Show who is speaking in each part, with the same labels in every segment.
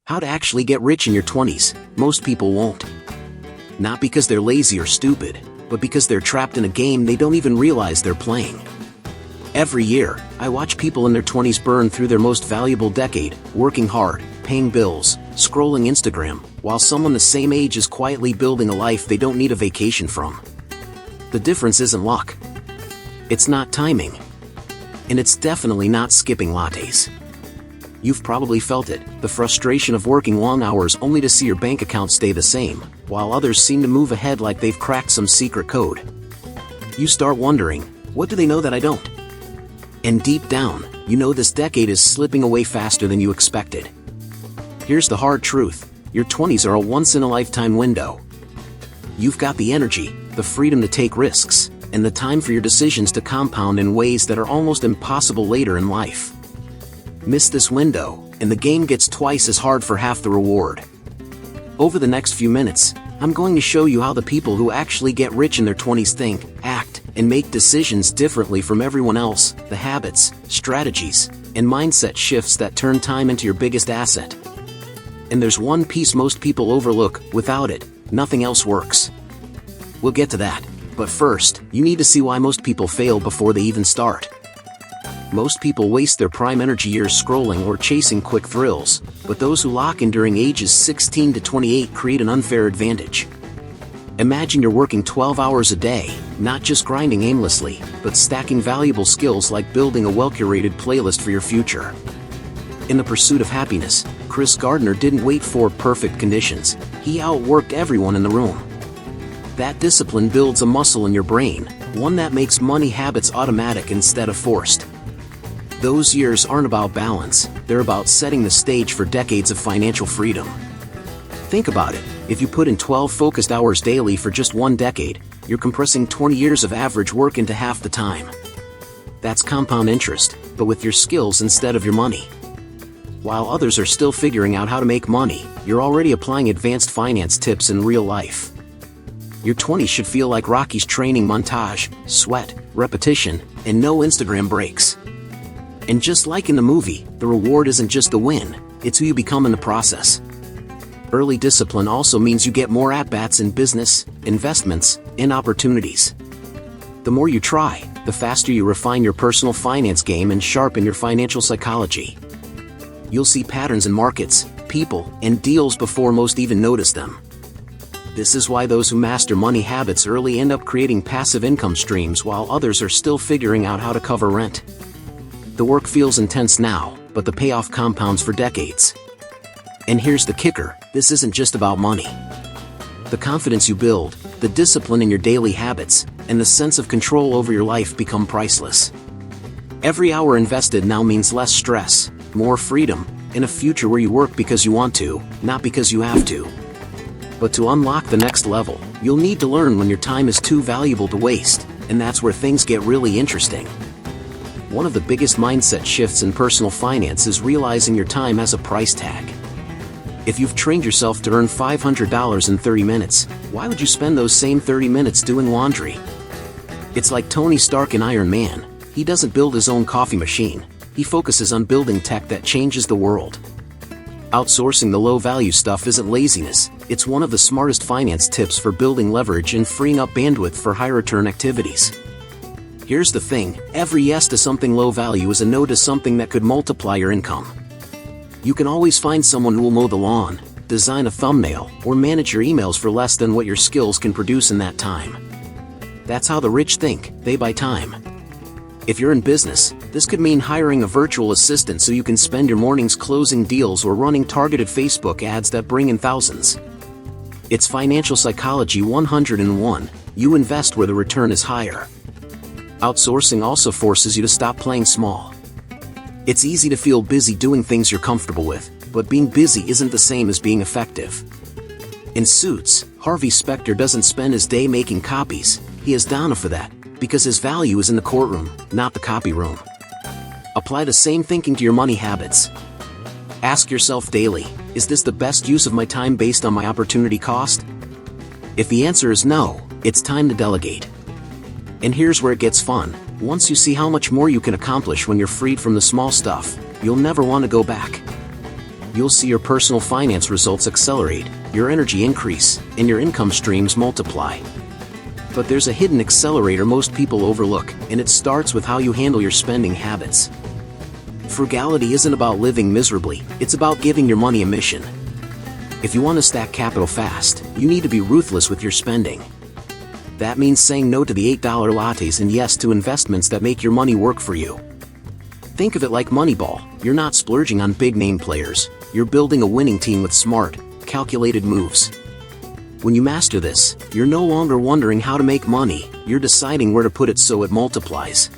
Speaker 1: How to actually get rich in your 20s. Most people won't. Not because they're lazy or stupid, but because they're trapped in a game they don't even realize they're playing. Every year, I watch people in their 20s burn through their most valuable decade, working hard, paying bills, scrolling Instagram, while someone the same age is quietly building a life they don't need a vacation from. The difference isn't luck. It's not timing. And it's definitely not skipping lattes. You've probably felt it, the frustration of working long hours only to see your bank account stay the same, while others seem to move ahead like they've cracked some secret code. You start wondering, what do they know that I don't? And deep down, you know this decade is slipping away faster than you expected. Here's the hard truth, your 20s are a once-in-a-lifetime window. You've got the energy, the freedom to take risks, and the time for your decisions to compound in ways that are almost impossible later in life. Miss this window, and the game gets twice as hard for half the reward. Over the next few minutes, I'm going to show you how the people who actually get rich in their 20s think, act, and make decisions differently from everyone else, the habits, strategies, and mindset shifts that turn time into your biggest asset. And there's one piece most people overlook: without it, nothing else works. We'll get to that, but first, you need to see why most people fail before they even start. Most people waste their prime energy years scrolling or chasing quick thrills, but those who lock in during ages 16 to 28 create an unfair advantage. Imagine you're working 12 hours a day, not just grinding aimlessly, but stacking valuable skills like building a well-curated playlist for your future. In the pursuit of happiness, Chris Gardner didn't wait for perfect conditions, he outworked everyone in the room. That discipline builds a muscle in your brain, one that makes money habits automatic instead of forced. Those years aren't about balance, they're about setting the stage for decades of financial freedom. Think about it, if you put in 12 focused hours daily for just one decade, you're compressing 20 years of average work into half the time. That's compound interest, but with your skills instead of your money. While others are still figuring out how to make money, you're already applying advanced finance tips in real life. Your 20s should feel like Rocky's training montage: sweat, repetition, and no Instagram breaks. And just like in the movie, the reward isn't just the win, it's who you become in the process. Early discipline also means you get more at-bats in business, investments, and opportunities. The more you try, the faster you refine your personal finance game and sharpen your financial psychology. You'll see patterns in markets, people, and deals before most even notice them. This is why those who master money habits early end up creating passive income streams while others are still figuring out how to cover rent. The work feels intense now, but the payoff compounds for decades. And here's the kicker, this isn't just about money. The confidence you build, the discipline in your daily habits, and the sense of control over your life become priceless. Every hour invested now means less stress, more freedom, and a future where you work because you want to, not because you have to. But to unlock the next level, you'll need to learn when your time is too valuable to waste, and that's where things get really interesting. One of the biggest mindset shifts in personal finance is realizing your time has a price tag. If you've trained yourself to earn $500 in 30 minutes, why would you spend those same 30 minutes doing laundry? It's like Tony Stark in Iron Man. He doesn't build his own coffee machine, he focuses on building tech that changes the world. Outsourcing the low-value stuff isn't laziness, it's one of the smartest finance tips for building leverage and freeing up bandwidth for high-return activities. Here's the thing, every yes to something low value is a no to something that could multiply your income. You can always find someone who will mow the lawn, design a thumbnail, or manage your emails for less than what your skills can produce in that time. That's how the rich think, they buy time. If you're in business, this could mean hiring a virtual assistant so you can spend your mornings closing deals or running targeted Facebook ads that bring in thousands. It's financial psychology 101, you invest where the return is higher. Outsourcing also forces you to stop playing small. It's easy to feel busy doing things you're comfortable with, but being busy isn't the same as being effective. In Suits, Harvey Specter doesn't spend his day making copies, he has Donna for that, because his value is in the courtroom, not the copy room. Apply the same thinking to your money habits. Ask yourself daily, is this the best use of my time based on my opportunity cost? If the answer is no, it's time to delegate. And here's where it gets fun. Once you see how much more you can accomplish when you're freed from the small stuff, you'll never want to go back. you'll see your personal finance results accelerate, your energy increase, and your income streams multiply. But there's a hidden accelerator most people overlook, and it starts with how you handle your spending habits. Frugality isn't about living miserably, it's about giving your money a mission. If you want to stack capital fast, you need to be ruthless with your spending. That means saying no to the $8 lattes and yes to investments that make your money work for you. Think of it like Moneyball. You're not splurging on big-name players, you're building a winning team with smart, calculated moves. When you master this, you're no longer wondering how to make money, you're deciding where to put it so it multiplies.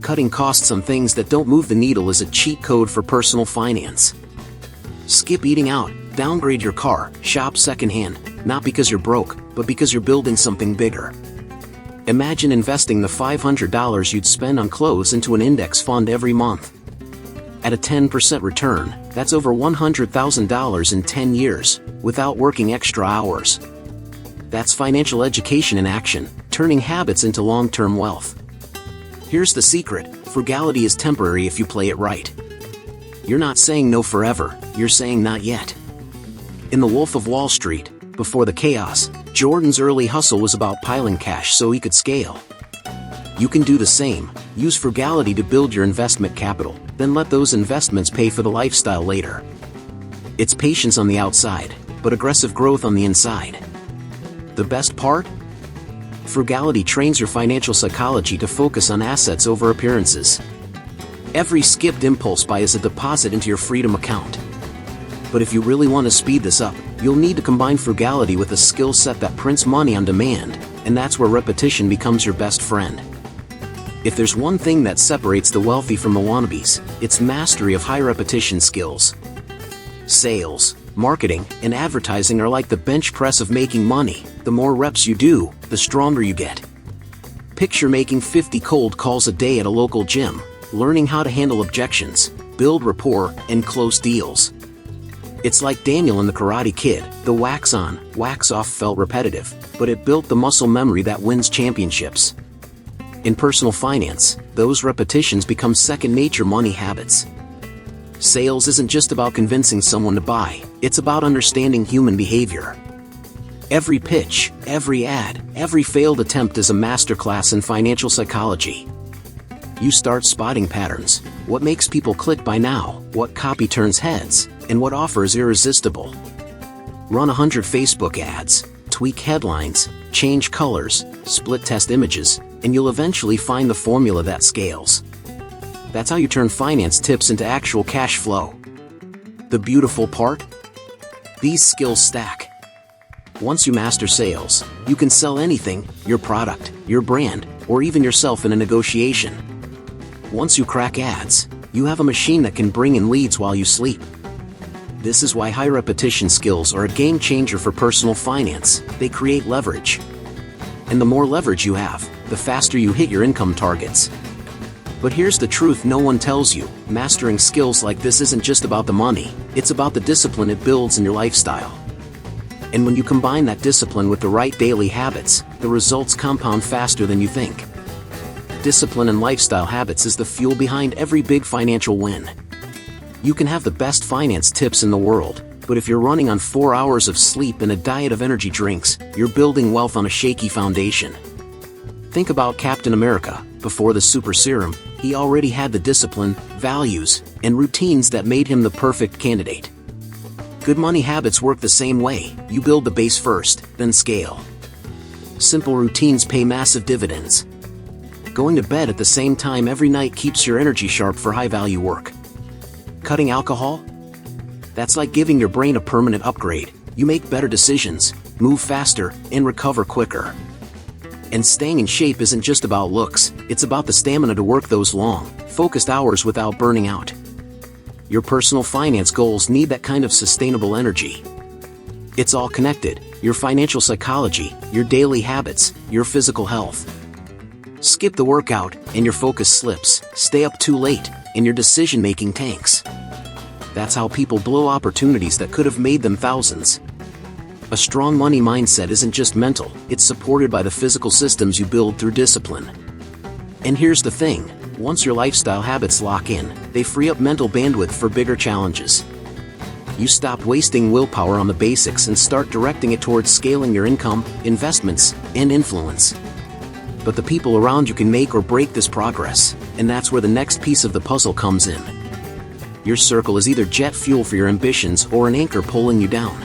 Speaker 1: Cutting costs on things that don't move the needle is a cheat code for personal finance. Skip eating out, downgrade your car, shop secondhand, not because you're broke, but because you're building something bigger. Imagine investing the $500 you'd spend on clothes into an index fund every month. At a 10% return, that's over $100,000 in 10 years, without working extra hours. That's financial education in action, turning habits into long-term wealth. Here's the secret: frugality is temporary if you play it right. You're not saying no forever, you're saying not yet. In The Wolf of Wall Street, before the chaos, Jordan's early hustle was about piling cash so he could scale. You can do the same. Use frugality to build your investment capital, then let those investments pay for the lifestyle later. It's patience on the outside, but aggressive growth on the inside. The best part? Frugality trains your financial psychology to focus on assets over appearances. Every skipped impulse buy is a deposit into your freedom account. But if you really want to speed this up, you'll need to combine frugality with a skill set that prints money on demand, and that's where repetition becomes your best friend. If there's one thing that separates the wealthy from the wannabes, it's mastery of high repetition skills. Sales, marketing, and advertising are like the bench press of making money. The more reps you do, the stronger you get. Picture making 50 cold calls a day at a local gym, learning how to handle objections, build rapport, and close deals. It's like Daniel in The Karate Kid. The wax on, wax off felt repetitive, but it built the muscle memory that wins championships. In personal finance, those repetitions become second-nature money habits. Sales isn't just about convincing someone to buy, it's about understanding human behavior. Every pitch, every ad, every failed attempt is a masterclass in financial psychology. You start spotting patterns: what makes people click buy now, what copy turns heads, and what offer is irresistible. Run 100 Facebook ads, tweak headlines, change colors, split test images, and you'll eventually find the formula that scales. That's how you turn finance tips into actual cash flow. The beautiful part? These skills stack. Once you master sales, you can sell anything: your product, your brand, or even yourself in a negotiation. Once you crack ads, you have a machine that can bring in leads while you sleep. This is why high repetition skills are a game changer for personal finance. They create leverage. And the more leverage you have, the faster you hit your income targets. But here's the truth no one tells you: mastering skills like this isn't just about the money, it's about the discipline it builds in your lifestyle. And when you combine that discipline with the right daily habits, the results compound faster than you think. Discipline and lifestyle habits is the fuel behind every big financial win. You can have the best finance tips in the world, but if you're running on 4 hours of sleep and a diet of energy drinks, you're building wealth on a shaky foundation. Think about Captain America. Before the super serum, he already had the discipline, values, and routines that made him the perfect candidate. Good money habits work the same way. You build the base first, then scale. Simple routines pay massive dividends. Going to bed at the same time every night keeps your energy sharp for high-value work. Cutting alcohol? That's like giving your brain a permanent upgrade. You make better decisions, move faster, and recover quicker. And staying in shape isn't just about looks, it's about the stamina to work those long, focused hours without burning out. Your personal finance goals need that kind of sustainable energy. It's all connected: your financial psychology, your daily habits, your physical health. Skip the workout, and your focus slips. Stay up too late, and your decision-making tanks. That's how people blow opportunities that could have made them thousands. A strong money mindset isn't just mental, it's supported by the physical systems you build through discipline. And here's the thing: once your lifestyle habits lock in, they free up mental bandwidth for bigger challenges. You stop wasting willpower on the basics and start directing it towards scaling your income, investments, and influence. But the people around you can make or break this progress, and that's where the next piece of the puzzle comes in. Your circle is either jet fuel for your ambitions or an anchor pulling you down.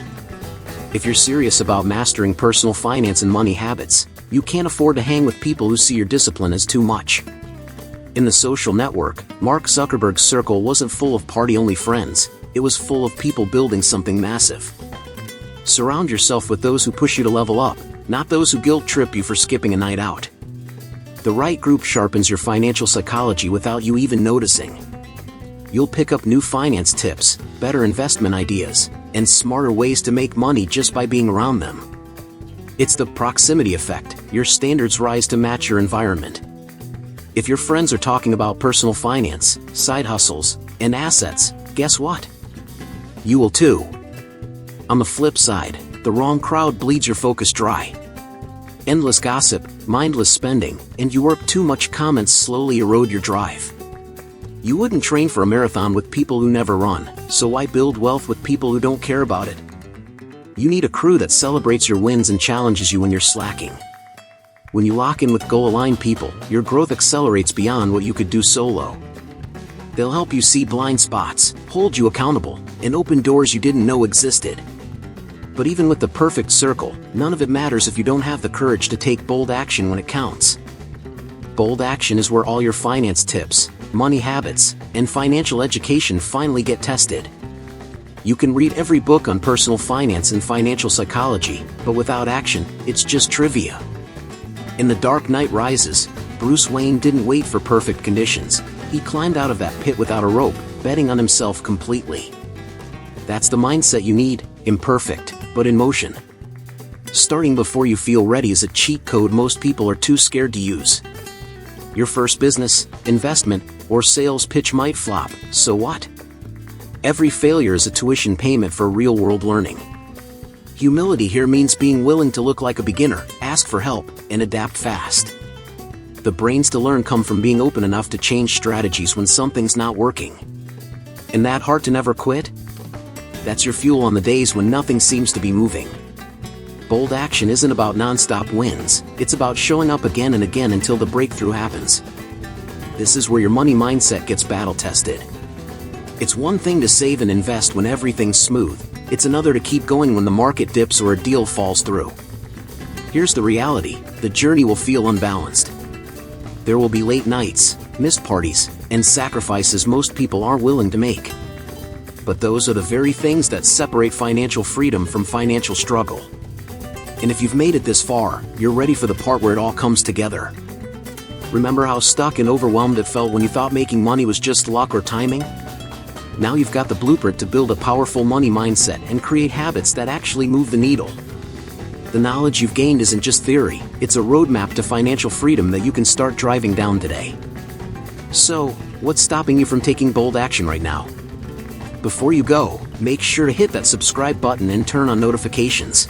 Speaker 1: If you're serious about mastering personal finance and money habits, you can't afford to hang with people who see your discipline as too much. In the social network, Mark Zuckerberg's circle wasn't full of party-only friends, it was full of people building something massive. Surround yourself with those who push you to level up, not those who guilt-trip you for skipping a night out. The right group sharpens your financial psychology without you even noticing. You'll pick up new finance tips, better investment ideas, and smarter ways to make money just by being around them. It's the proximity effect. Your standards rise to match your environment. If your friends are talking about personal finance, side hustles, and assets, guess what? You will too. On the flip side, the wrong crowd bleeds your focus dry. Endless gossip, mindless spending, and you work too much comments slowly erode your drive. You wouldn't train for a marathon with people who never run, so why build wealth with people who don't care about it? You need a crew that celebrates your wins and challenges you when you're slacking. When you lock in with goal-aligned people, your growth accelerates beyond what you could do solo. They'll help you see blind spots, hold you accountable, and open doors you didn't know existed. But even with the perfect circle, none of it matters if you don't have the courage to take bold action when it counts. Bold action is where all your finance tips, money habits, and financial education finally get tested. You can read every book on personal finance and financial psychology, but without action, it's just trivia. In The Dark Knight Rises, Bruce Wayne didn't wait for perfect conditions. He climbed out of that pit without a rope, betting on himself completely. That's the mindset you need, imperfect, but in motion. Starting before you feel ready is a cheat code most people are too scared to use. Your first business, investment, or sales pitch might flop, so what? Every failure is a tuition payment for real-world learning. Humility here means being willing to look like a beginner, ask for help, and adapt fast. The brains to learn come from being open enough to change strategies when something's not working. And that heart to never quit? That's your fuel on the days when nothing seems to be moving. Bold action isn't about non-stop wins, it's about showing up again and again until the breakthrough happens. This is where your money mindset gets battle-tested. It's one thing to save and invest when everything's smooth, it's another to keep going when the market dips or a deal falls through. Here's the reality, the journey will feel unbalanced. There will be late nights, missed parties, and sacrifices most people aren't willing to make. But those are the very things that separate financial freedom from financial struggle. And if you've made it this far, you're ready for the part where it all comes together. Remember how stuck and overwhelmed it felt when you thought making money was just luck or timing? Now you've got the blueprint to build a powerful money mindset and create habits that actually move the needle. The knowledge you've gained isn't just theory, it's a roadmap to financial freedom that you can start driving down today. So, what's stopping you from taking bold action right now? Before you go, make sure to hit that subscribe button and turn on notifications.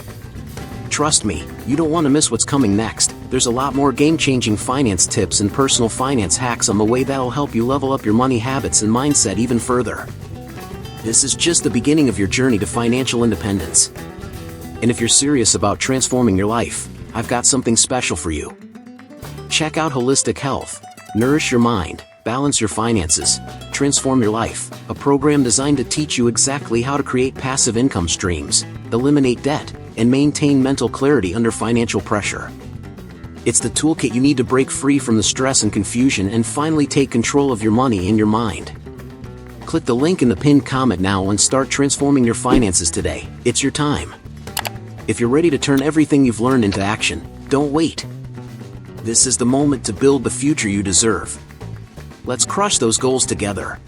Speaker 1: Trust me, you don't want to miss what's coming next. There's a lot more game-changing finance tips and personal finance hacks on the way that'll help you level up your money habits and mindset even further. This is just the beginning of your journey to financial independence. And if you're serious about transforming your life, I've got something special for you. Check out Holistic Health. Nourish your mind, balance your finances, transform your life, a program designed to teach you exactly how to create passive income streams, eliminate debt, and maintain mental clarity under financial pressure. It's the toolkit you need to break free from the stress and confusion and finally take control of your money and your mind. Click the link in the pinned comment now and start transforming your finances today. It's your time. If you're ready to turn everything you've learned into action, don't wait. This is the moment to build the future you deserve. Let's crush those goals together.